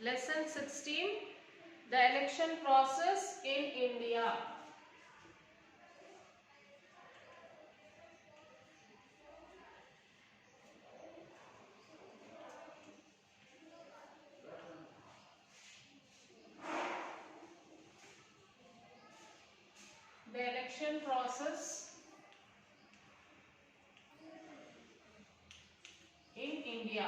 Lesson 16, the election process in India. The election process in India.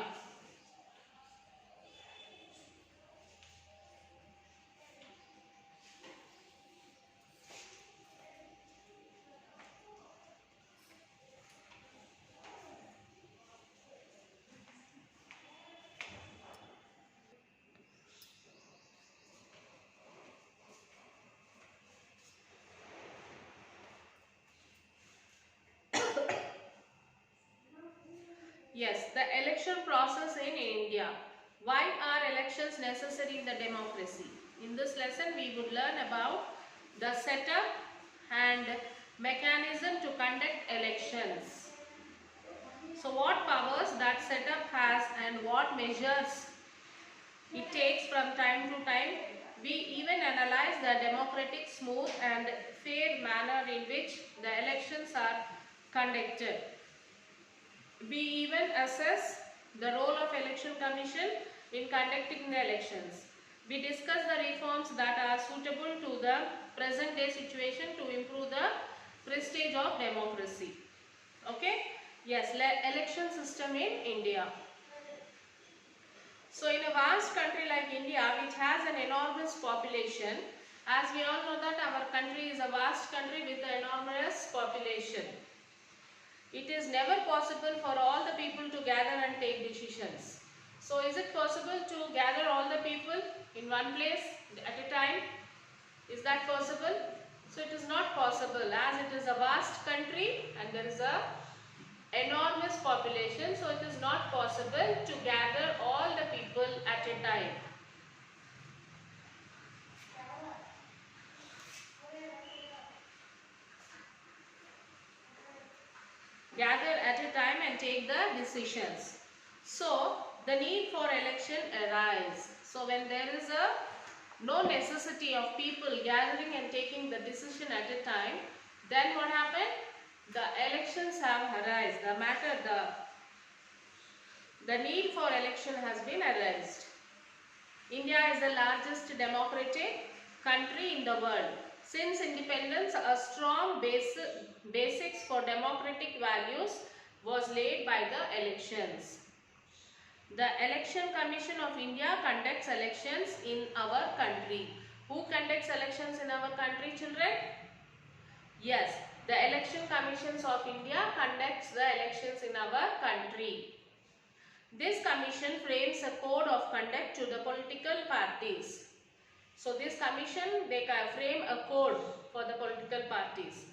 Yes, the election process in India. Why are elections necessary in the democracy? In this lesson, we would learn about the setup and mechanism to conduct elections. So, what powers that setup has and what measures it takes from time to time. We even analyze the democratic, smooth and fair manner in which the elections are conducted. We even assess the role of election commission in conducting the elections. We discuss the reforms that are suitable to the present day situation to improve the prestige of democracy. Okay? Yes, election system in India. So in a vast country like India, which has an enormous population, as we all know that our country is a vast country with an enormous population. It is never possible for all the people to gather and take decisions. So is it possible to gather all the people in one place at a time? Is that possible? So it is not possible, as it is a vast country and there is a enormous population, so it is not possible to gather all the people at a time. Gather at a time and take the decisions. So the need for election arise. So when there is no necessity of people gathering and taking the decision at a time, then what happened? The elections have arisen. The need for election has been arised. India is the largest democratic country in the world. Since independence, a strong basics for democratic values was laid by the elections. The Election Commission of India conducts elections in our country. Who conducts elections in our country, children? Yes, the Election Commissions of India conducts the elections in our country. This commission frames a code of conduct to the political parties. So this commission, they can frame a code for the political parties.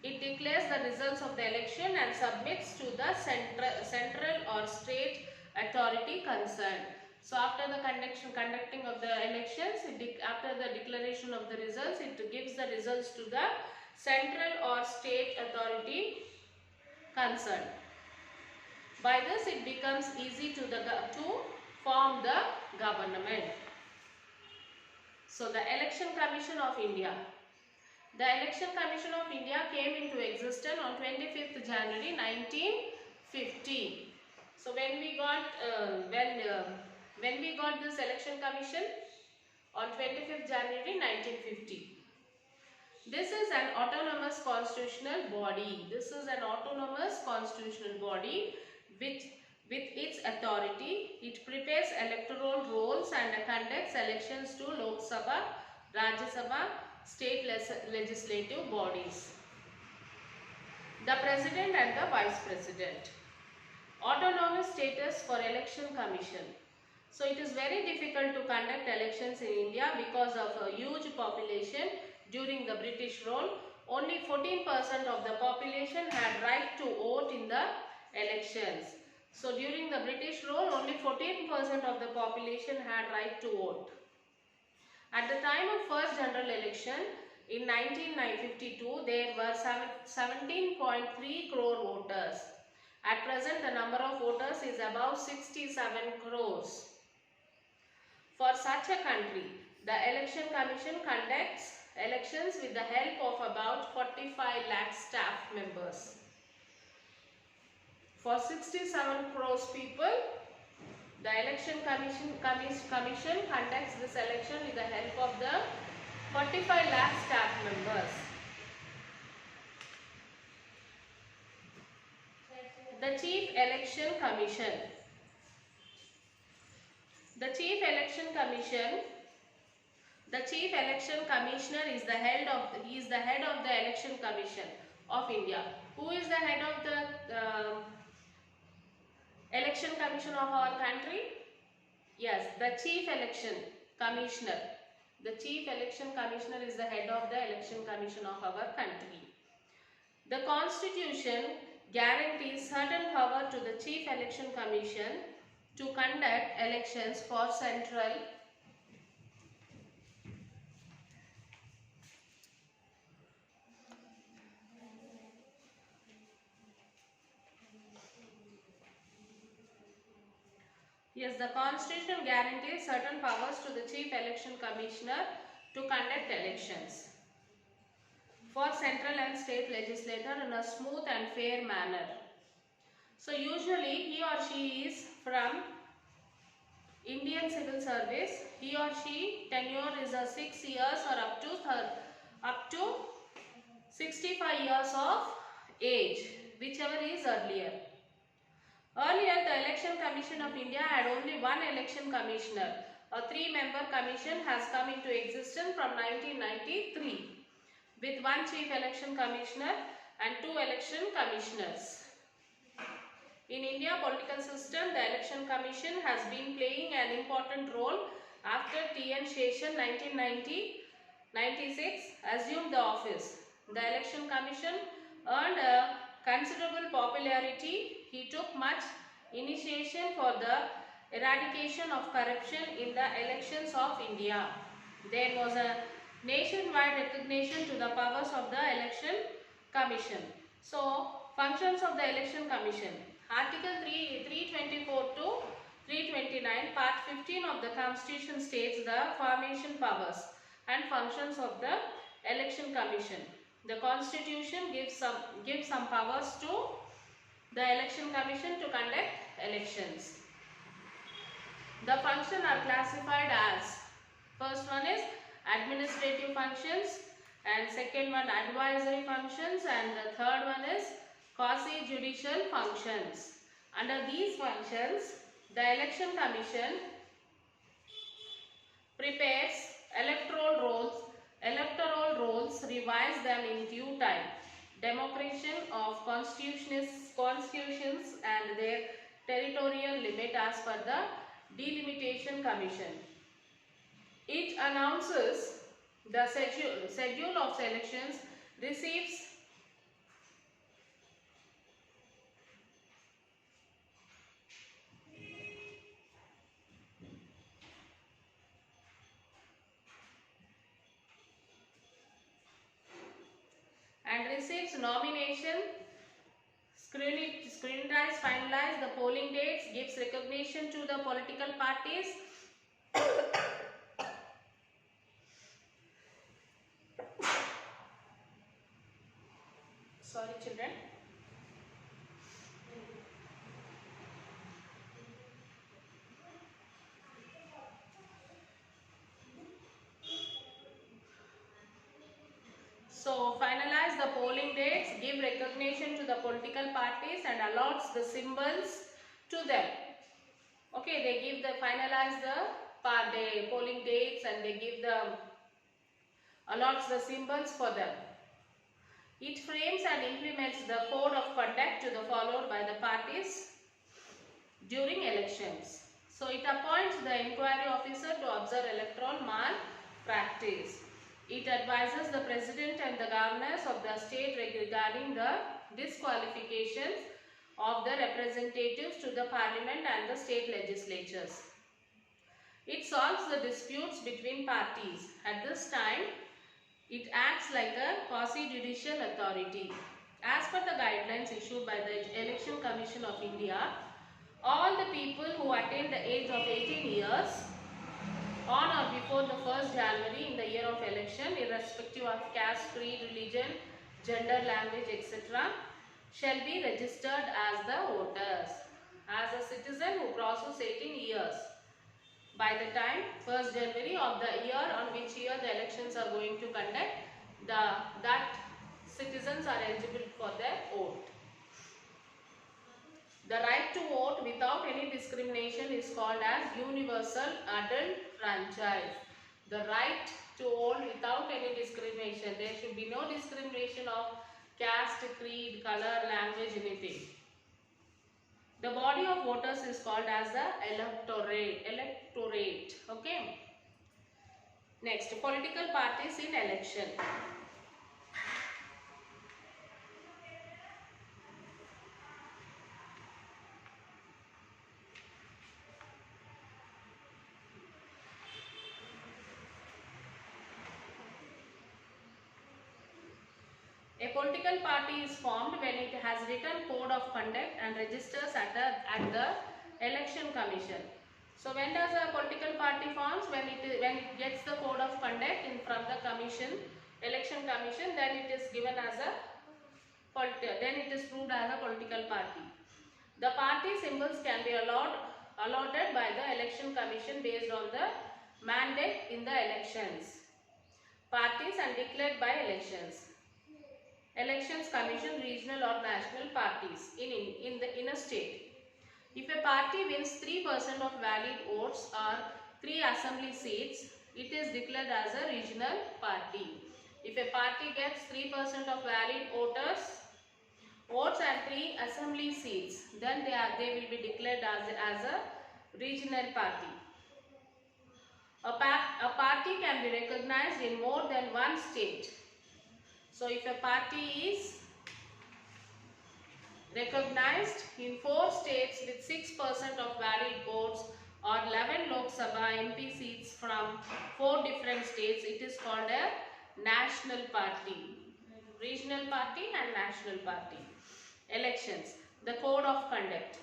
It declares the results of the election and submits to the central or state authority concerned. So after the conducting of the elections, after the declaration of the results, it gives the results to the central or state authority concerned. By this, it becomes easy to form the government. So the Election Commission of India. The Election Commission of India came into existence on 25th January 1950. So when we got this Election Commission on 25th January 1950. This is an autonomous constitutional body. This is an autonomous constitutional body with its authority. It prepares electoral rolls and conducts elections to Lok Sabha, Rajya Sabha, state legislative bodies. The President and the Vice President. Autonomous status for Election Commission. So it is very difficult to conduct elections in India because of a huge population. During the British rule, only 14% of the population had right to vote in the elections. So during the British rule, only 14% of the population had right to vote. At the time of first general election in 1952, there were 17.3 crore voters. At present, the number of voters is about 67 crores. For such a country, the Election Commission conducts elections with the help of about 45 lakh staff members. For 67 crores people, the Election Commission conducts this election with the help of the 45 lakh staff members. The Chief Election Commission. The Chief Election Commissioner is the head of the Election Commission of India. Who is the head of the Election Commission of our country? Yes, the Chief Election Commissioner. The Chief Election Commissioner is the head of the Election Commission of our country. The Constitution guarantees certain power to the Chief Election Commission to conduct elections for central Yes, the Constitution guarantees certain powers to the Chief Election Commissioner to conduct elections for central and state legislature in a smooth and fair manner. So usually he or she is from Indian Civil Service. He or she tenure is a 6 years or up to 65 years of age, whichever is earlier. Earlier, the Election Commission of India had only one election commissioner. A 3-member commission has come into existence from 1993 with one chief election commissioner and 2 election commissioners. In India political system, the Election Commission has been playing an important role after T.N. Sheshan 1996 assumed the office. The Election Commission earned a considerable popularity. He took much initiation for the eradication of corruption in the elections of India. There was a nationwide recognition to the powers of the Election Commission. So, functions of the Election Commission. Article 324 to 329, Part 15 of the Constitution states the formation powers and functions of the Election Commission. The Constitution gives some powers to the Election Commission to conduct elections. The functions are classified as, first one is administrative functions, and second one advisory functions, and the third one is quasi-judicial functions. Under these functions, the Election Commission prepares electoral rolls, revise them in due time, democration of constitutions and their territorial limit as per the Delimitation Commission. It announces the schedule of elections, receives nomination, scrutinize, finalize the polling dates, gives recognition to the political parties, sorry children. So, finalize the polling dates, give recognition to the political parties and allots the symbols to them. Okay, they finalize the polling dates and they allots the symbols for them. It frames and implements the code of conduct to the followed by the parties during elections. So, it appoints the inquiry officer to observe electoral malpractice. It advises the president and the governors of the state regarding the disqualifications of the representatives to the parliament and the state legislatures. It solves the disputes between parties. At this time, it acts like a quasi-judicial authority. As per the guidelines issued by the Election Commission of India, all the people who attain the age of 18 years on or before the 1st January in the year of election, irrespective of caste, creed, religion, gender, language, etc., shall be registered as the voters. As a citizen who crosses 18 years by the time 1st January of the year on which year the elections are going to conduct, that citizens are eligible for their vote. The right to vote without any discrimination is called as universal adult franchise. The right to vote without any discrimination. There should be no discrimination of caste, creed, color, language, anything. The body of voters is called as the electorate. Okay. Next, political parties in election. A political party is formed when it has written code of conduct and registers at the election commission. So when does a political party forms? When it gets the code of conduct from the commission, election commission, then it is given as a then it is proved as a political party. The party symbols can be allotted by the election commission based on the mandate in the elections. Parties and declared by elections. Elections Commission, regional or national parties in a state. If a party wins 3% of valid votes or 3 assembly seats, it is declared as a regional party. If a party gets 3% of valid votes and 3 assembly seats, then they will be declared as a regional party. A party can be recognized in more than one state. So if a party is recognized in 4 states with 6% of valid votes or 11 Lok Sabha MP seats from 4 different states, it is called a national party. Regional party and national party. Elections. The code of conduct.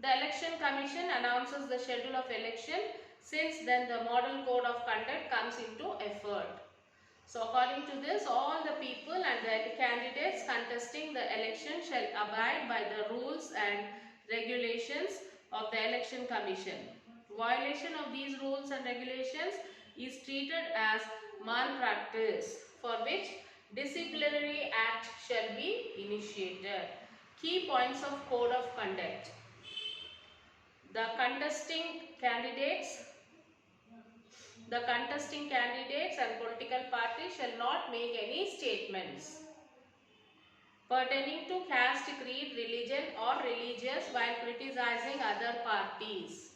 The election commission announces the schedule of election. Since then, the model code of conduct comes into effect. So according to this, all the people and the candidates contesting the election shall abide by the rules and regulations of the election commission. Violation of these rules and regulations is treated as malpractice, for which disciplinary act shall be initiated. Key points of code of conduct. The contesting candidates and political parties shall not make any statements pertaining to caste, creed, religion or religious while criticizing other parties.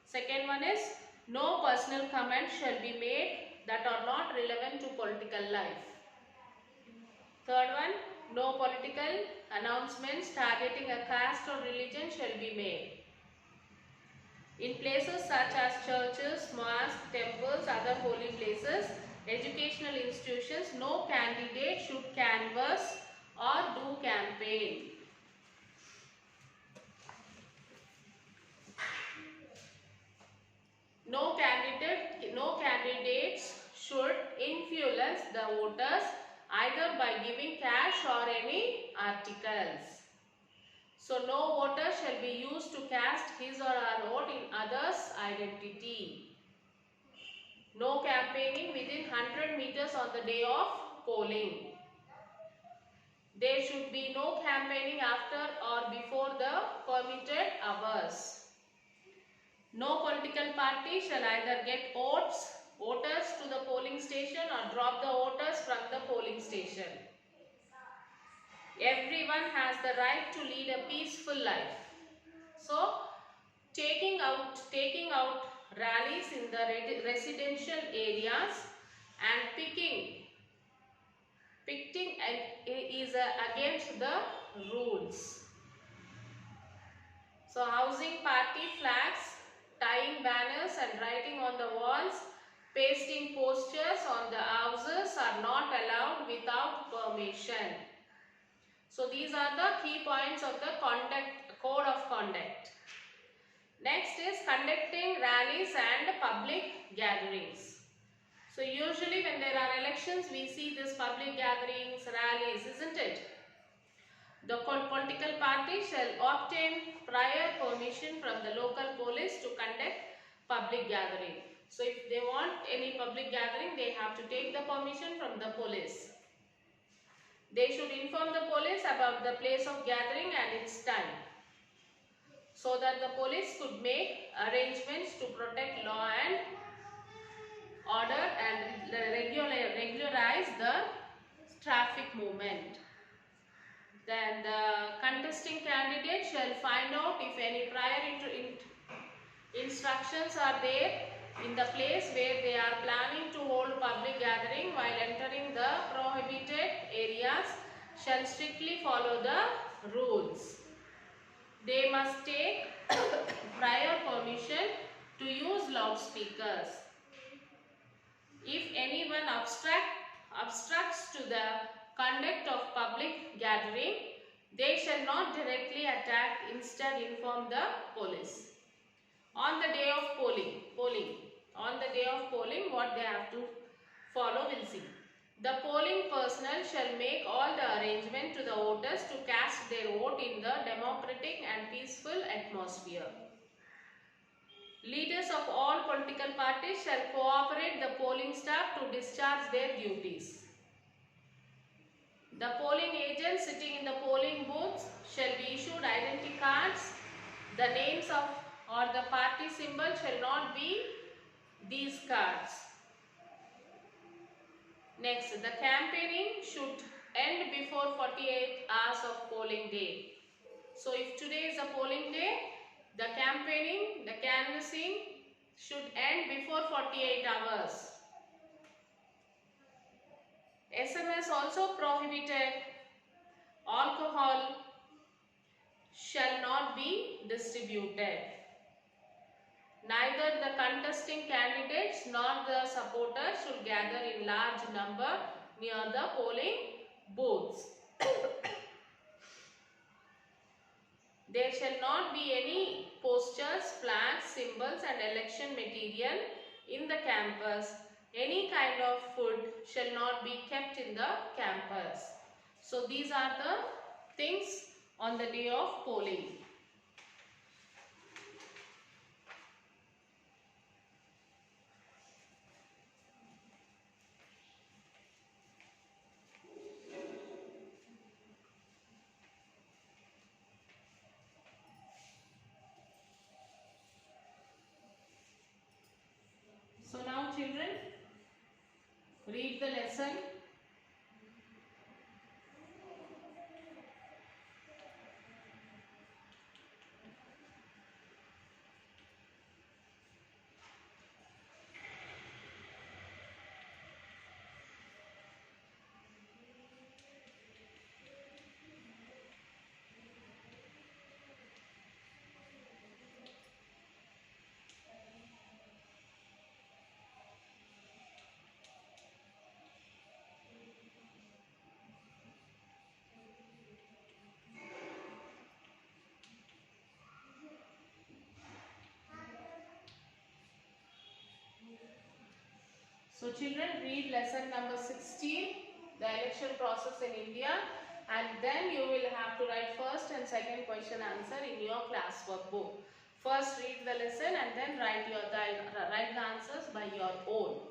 Second one is, no personal comments shall be made that are not relevant to political life. Third one, no political announcements targeting a caste or religion shall be made. In places such as churches, mosques, temples, other holy places, educational institutions, no candidate should canvass or do campaign. No candidates should influence the voters either by giving cash or any articles. So no voter shall be used to cast his or her vote in others' identity. No campaigning within 100 meters on the day of polling. There should be no campaigning after or before the permitted hours. No political party shall either get voters to the polling station or drop the voters from the polling station. Everyone has the right to lead a peaceful life. So, taking out rallies in the residential areas and picketing is against the rules. So, housing party flags, tying banners and writing on the walls, pasting posters on the houses are not allowed without permission. So these are the key points of the code of conduct. Next, Next is conducting rallies and public gatherings. So usually when there are elections, we see this public gatherings, rallies, isn't it? The political party shall obtain prior permission from the local police to conduct public gathering. So if they want any public gathering, they have to take the permission from the police. They should inform the police about the place of gathering and its time, so that the police could make arrangements to protect law and order and regularize the traffic movement. Then the contesting candidate shall find out if any prior instructions are there in the place where they are planning to hold public gathering. While entering the prohibited areas, shall strictly follow the rules. They must take prior permission to use loudspeakers. If anyone obstructs to the conduct of public gathering, they shall not directly attack, instead inform the police. On the day of polling, what they have to follow, we'll see. The polling personnel shall make all the arrangement to the voters to cast their vote in the democratic and peaceful atmosphere. Leaders of all political parties shall cooperate the polling staff to discharge their duties. The polling agents sitting in the polling booths shall be issued identity cards. The names of or the party symbol shall not be these cards. Next, the campaigning should end before 48 hours of polling day. So if today is a polling day, the campaigning, the canvassing should end before 48 hours. SMS also prohibited. Alcohol shall not be distributed. Neither the contesting candidates nor the supporters should gather in large number near the polling booths. There shall not be any posters, flags, symbols and election material in the campus. Any kind of food shall not be kept in the campus. So these are the things on the day of polling. So now children, read the lesson. So children, read lesson number 16, the election process in India, and then you will have to write first and second question answer in your class workbook. First read the lesson and then write the answers by your own.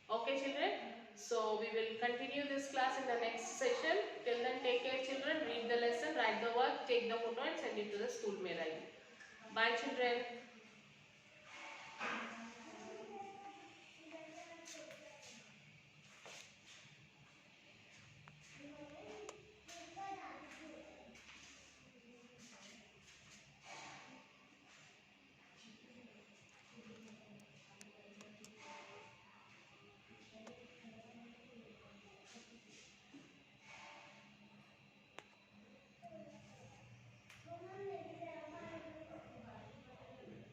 Okay children, so we will continue this class in the next session. Till then, take care children, read the lesson, write the work, take the photo and send it to the school mail ID. Bye children.